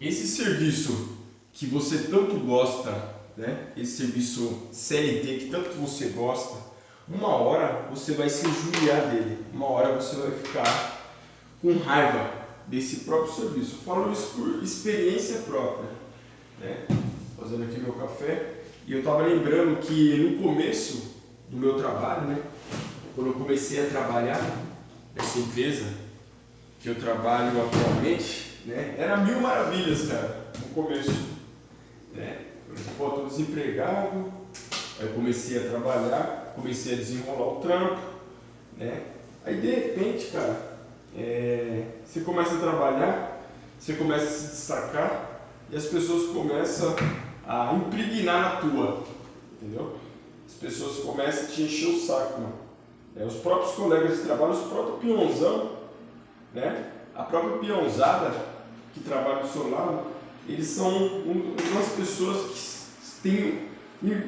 esse serviço que você tanto gosta, né? Esse serviço CLT que tanto você gosta, uma hora você vai se injuriar dele, uma hora você vai ficar com raiva desse próprio serviço. Eu falo isso por experiência própria, né? Fazendo aqui meu café, e eu estava lembrando que no começo do meu trabalho, né? Quando eu comecei a trabalhar nessa empresa que eu trabalho atualmente, né? Era mil maravilhas, cara, no começo, né? Eu estou desempregado, aí eu comecei a trabalhar, comecei a desenrolar o trampo, né? Aí de repente, cara, você começa a trabalhar, você começa a se destacar e as pessoas começam a impregnar na tua, entendeu? As pessoas começam a te encher o saco, mano. Os próprios colegas de trabalho, os próprios peãozão, né? A própria peãozada que trabalha do seu lado, eles são umas pessoas que têm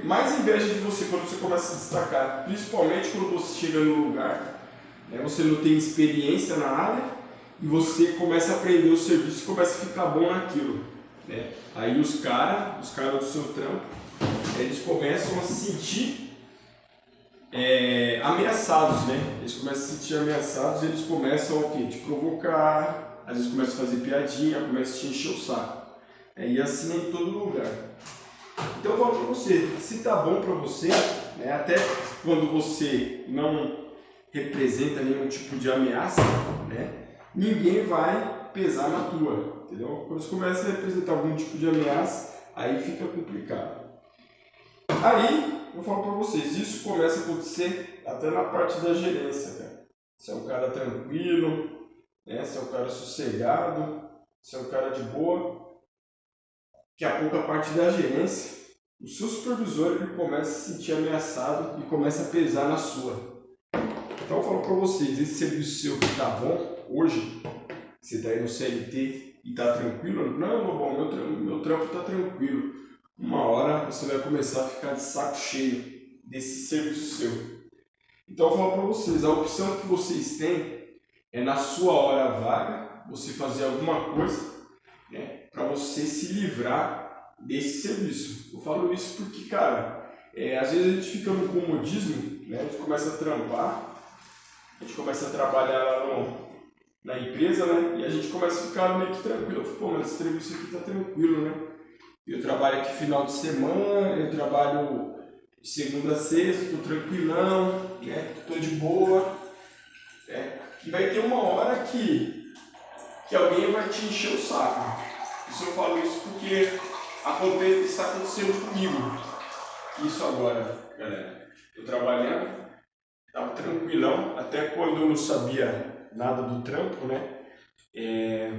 mais inveja de você quando você começa a se destacar, principalmente quando você chega no lugar, né? Você não tem experiência na área e você começa a aprender o serviço e começa a ficar bom naquilo, né? Aí os caras do seu trampo, eles começam a se sentir ameaçados, né? Eles começam a se sentir ameaçados e eles começam o quê? Te provocar, às vezes começam a fazer piadinha, começam a te encher o saco. E assim é em todo lugar. Então eu falo pra você, se tá bom pra você, né, até quando você não representa nenhum tipo de ameaça, né, ninguém vai pesar na tua, entendeu? Quando você começa a representar algum tipo de ameaça, aí fica complicado. Aí, eu falo pra vocês, isso começa a acontecer até na parte da gerência, cara. Você é um cara tranquilo, né? Você é um cara sossegado, você é um cara de boa. Daqui a pouco a parte da gerência, o seu supervisor ele começa a se sentir ameaçado e começa a pesar na sua. Então eu falo pra vocês, esse serviço seu que tá bom hoje, você tá aí no CLT e tá tranquilo, não, Lobão, meu trampo tá tranquilo. Uma hora você vai começar a ficar de saco cheio desse serviço seu. Então eu falo para vocês, a opção que vocês têm é na sua hora vaga, você fazer alguma coisa, né, para você se livrar desse serviço. Eu falo isso porque, cara, às vezes a gente fica no comodismo, né, a gente começa a trampar, a gente começa a trabalhar lá na empresa, né, e a gente começa a ficar meio que tranquilo. Eu falo, pô, mas esse serviço aqui tá tranquilo, né? Eu trabalho aqui final de semana, eu trabalho de segunda a sexta, estou tranquilão, né? Estou de boa. Né? E vai ter uma hora que alguém vai te encher o saco. Isso eu falo isso porque está acontecendo comigo. Isso agora, galera. Eu trabalhando, estava tranquilão, até quando eu não sabia nada do trampo, né?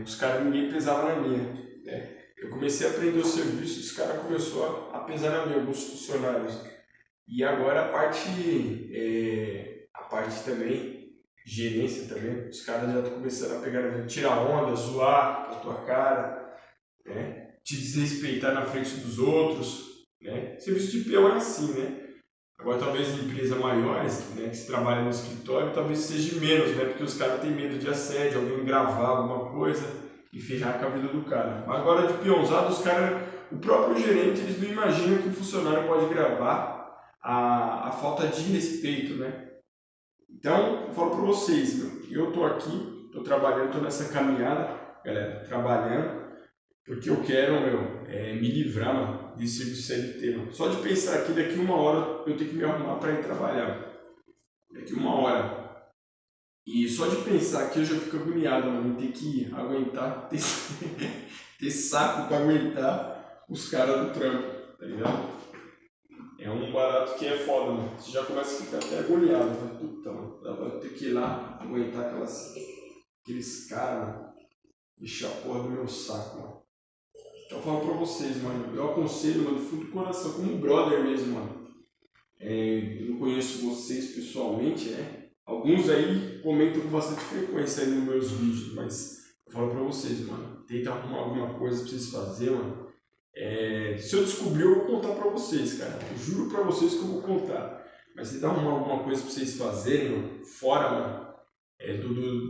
Os caras, ninguém pesava na minha, né? Eu comecei a aprender o serviço e os caras começaram a pesar na minha, alguns funcionários. E agora a parte também, gerência também, os caras já estão começando a pegar na minha, tirar onda, zoar a tua cara, né? Te desrespeitar na frente dos outros, né? Serviço de peão é assim, né? Agora talvez em empresas maiores, né, que se trabalha no escritório, talvez seja menos, né, porque os caras têm medo de assédio, alguém gravar alguma coisa e ferrar com a vida do cara. Mas agora de peãozado, os caras, o próprio gerente, eles não imaginam que o funcionário pode gravar a falta de respeito, né? Então, eu falo para vocês, eu tô aqui, tô trabalhando, tô nessa caminhada, galera, trabalhando, porque eu quero, me livrar, mano, desse serviço CLT, mano. Só de pensar aqui, daqui uma hora eu tenho que me arrumar para ir trabalhar. Daqui uma hora. E só de pensar aqui eu já fico agoniado, mano, em ter que aguentar, ter saco para aguentar os caras do trampo, tá ligado? É um barato que é foda, mano. Você já começa a ficar até agoniado, né? Puta, mano, dá pra ter que ir lá aguentar aqueles caras, mano. Deixar a porra do meu saco, mano. Então eu falo pra vocês, mano, eu aconselho, mano, do fundo do coração, como um brother mesmo, mano. Eu não conheço vocês pessoalmente, né? Alguns aí comentam com bastante frequência aí nos meus vídeos, mas eu falo pra vocês, mano, tenta arrumar alguma coisa pra vocês fazerem, mano. Se eu descobrir, eu vou contar pra vocês, cara. Eu juro pra vocês que eu vou contar. Mas tenta arrumar alguma coisa pra vocês fazerem, mano, fora, mano,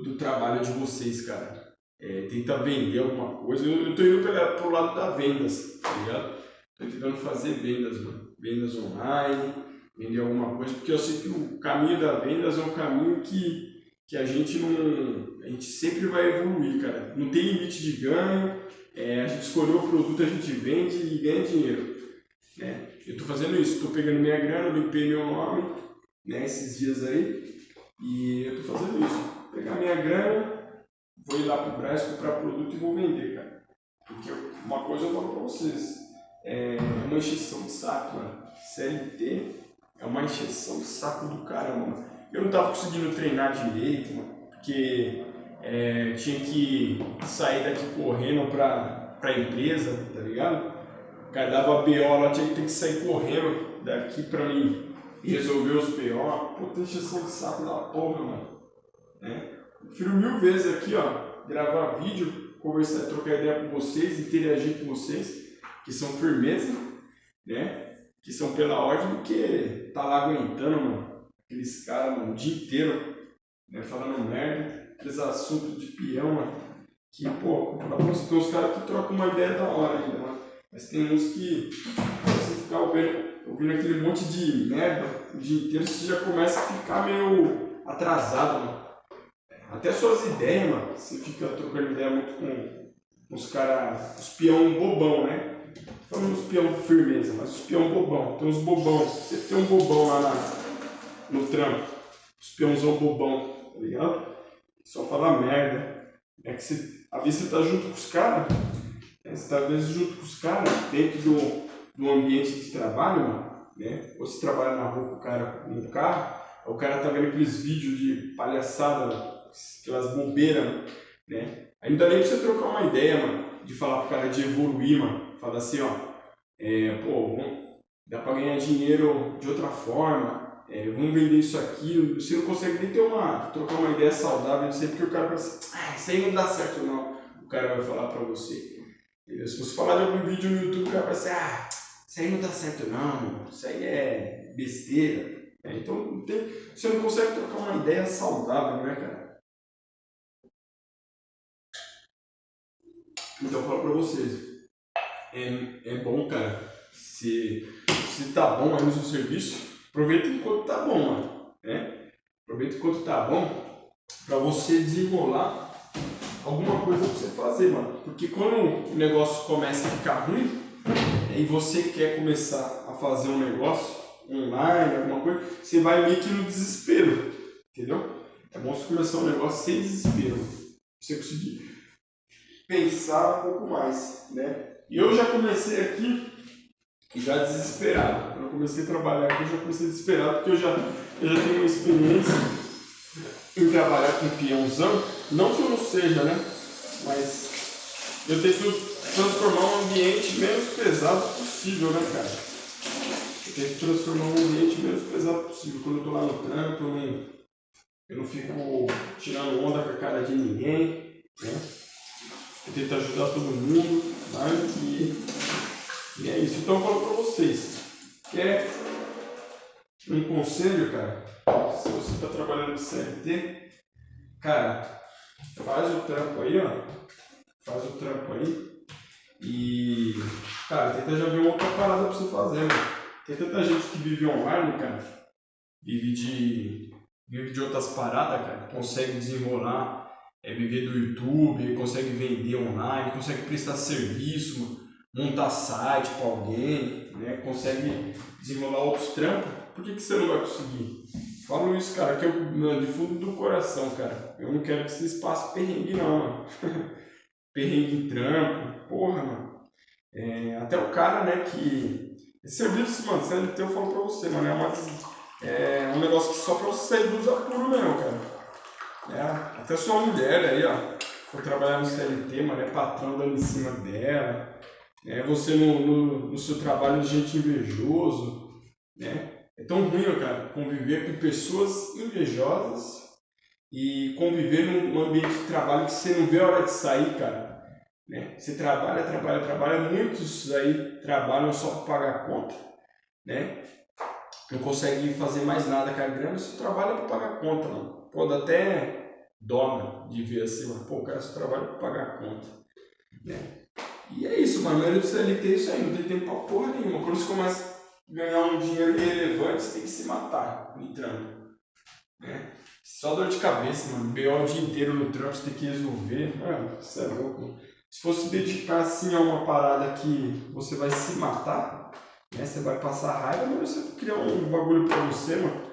do trabalho de vocês, cara. tenta vender alguma coisa. Eu tô indo pro lado da vendas, tá ligado? Tô tentando fazer vendas, mano. Vendas online, vender alguma coisa, porque eu sei que o caminho da vendas é um caminho que a gente não... A gente sempre vai evoluir, cara. Não tem limite de ganho, a gente escolheu o produto, a gente vende e ganha dinheiro, né? Eu tô fazendo isso, tô pegando minha grana, limpei meu nome, né, esses dias aí, e eu tô fazendo isso. Pegar minha grana, vou ir lá pro Brás comprar produto e vou vender, cara. Porque uma coisa eu falo pra vocês, é uma encheção de saco, mano. CLT é uma encheção de saco do caramba, mano. Eu não tava conseguindo treinar direito, mano, porque tinha que sair daqui correndo pra empresa, tá ligado? O cara dava BO lá, tinha que ter que sair correndo daqui pra mim resolver os BO. Puta encheção de saco da porra, mano. Né? Prefiro 1000 vezes aqui, ó, gravar vídeo, conversar, trocar ideia com vocês, interagir com vocês, que são firmeza, né? Que são pela ordem, do que tá lá aguentando, mano, aqueles caras, mano, o dia inteiro, né, falando merda, aqueles assuntos de peão, mano, que, pô, tem uns caras que trocam uma ideia da hora ainda, mano, mas tem uns que, você ficar ouvindo aquele monte de merda o dia inteiro, você já começa a ficar meio atrasado, mano. Até suas ideias, mano, você fica trocando ideia muito com os caras, os peão bobão, né? Falando os peão firmeza, mas os peão bobão. Tem uns bobão, você tem um bobão lá no trampo, os peãozão bobão, tá ligado? Só fala merda. É que você, às vezes você tá junto com os caras, você tá às vezes junto com os caras, dentro do ambiente de trabalho, mano, né? Ou você trabalha na rua com o cara no carro, o cara tá vendo aqueles vídeos de palhaçada, aquelas bobeiras, né? Aí não dá nem pra você trocar uma ideia, mano, de falar pro cara de evoluir, mano. Falar assim, ó, pô, dá pra ganhar dinheiro de outra forma, vamos vender isso aqui. Você não consegue nem trocar uma ideia saudável de sempre, porque o cara vai assim, isso aí não dá certo não. O cara vai falar pra você. Entendeu? Se você falar de algum vídeo no YouTube, o cara vai assim, isso aí não dá certo não, mano. Isso aí é besteira. Então você não consegue trocar uma ideia saudável, né, cara? Então eu falo pra vocês, é bom, cara, se tá bom aí no seu serviço, aproveita enquanto tá bom, mano, né? Aproveita enquanto tá bom pra você desenrolar alguma coisa pra você fazer, mano. Porque quando o negócio começa a ficar ruim, e você quer começar a fazer um negócio online, alguma coisa, você vai meio que no desespero, entendeu? É bom você começar um negócio sem desespero, pra você conseguir pensar um pouco mais, né? E eu já comecei aqui já desesperado. Quando eu comecei a trabalhar aqui, eu já comecei desesperado, porque eu já tenho uma experiência em trabalhar com peãozão. Não que eu não seja, né? Mas eu tento transformar um ambiente menos pesado possível, né, cara? Eu tento transformar um ambiente menos pesado possível. Quando eu tô lá no trampo, eu não fico tirando onda com a cara de ninguém, né? Eu tento ajudar todo mundo, e é isso. Então eu falo pra vocês, quer um conselho, cara? Se você está trabalhando no CLT, cara, faz o trampo aí, ó. Faz o trampo aí. E, cara, tenta já ver uma outra parada pra você fazer, mano. Tem tanta gente que vive online, cara. Vive de outras paradas, cara. Consegue desenrolar, viver do YouTube, consegue vender online, consegue prestar serviço, mano. Montar site para alguém, né? Consegue desenrolar outros trampos. Por que você não vai conseguir? Falo isso, cara, que eu, de fundo do coração, cara. Eu não quero que vocês passem perrengue, não, mano. Perrengue em trampo, porra, mano. Até o cara, né, que... Esse serviço, mano, CLT eu falo pra você, mano, é um negócio que só pra você sair dos apuros mesmo, cara. Até sua mulher aí, ó, for trabalhar no CLT, mano, é patrão dando em cima dela. Você no seu trabalho de gente invejoso, né? É tão ruim, cara, conviver com pessoas invejosas e conviver num ambiente de trabalho que você não vê a hora de sair, cara. Né? Você trabalha, muitos aí trabalham só para pagar a conta, né? Não consegue fazer mais nada com a grana, você trabalha para pagar a conta, mano. Pô, dá até dó, mano, de ver assim, mano, pô, o cara só trabalha pra pagar a conta, né? E é isso, mano, a maioria do CLT é isso aí, não tem tempo pra porra nenhuma. Quando você começa a ganhar um dinheiro irrelevante, você tem que se matar no trampo, né? Só dor de cabeça, mano, BO o dia inteiro no trampo, você tem que resolver, mano, isso é louco. Se fosse dedicar assim a uma parada que você vai se matar, né, você vai passar raiva, mas você criar um bagulho pra você, mano.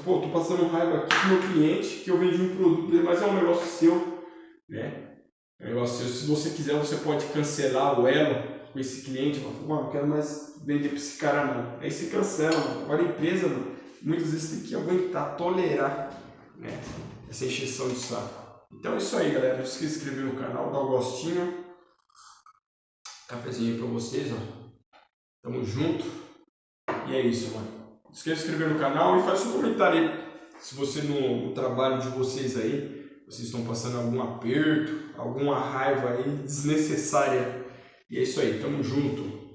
Pô, tô passando raiva aqui com o meu cliente, que eu vendi um produto dele, mas é um negócio seu, né? É um negócio seu. Se você quiser, você pode cancelar o elo com esse cliente. Mano, não quero mais vender pra esse cara, não. Aí você cancela, mano. Agora a empresa, mano, muitas vezes tem que aguentar, tolerar, né, essa encheção de saco. Então é isso aí, galera. Não esqueça de se inscrever no canal, dar um gostinho. Cafezinho aí pra vocês, ó. Tamo junto. E é isso, mano. Não esqueça de se inscrever no canal e faz um comentário aí. Se você no trabalho de vocês aí, vocês estão passando algum aperto, alguma raiva aí desnecessária. E é isso aí, tamo junto.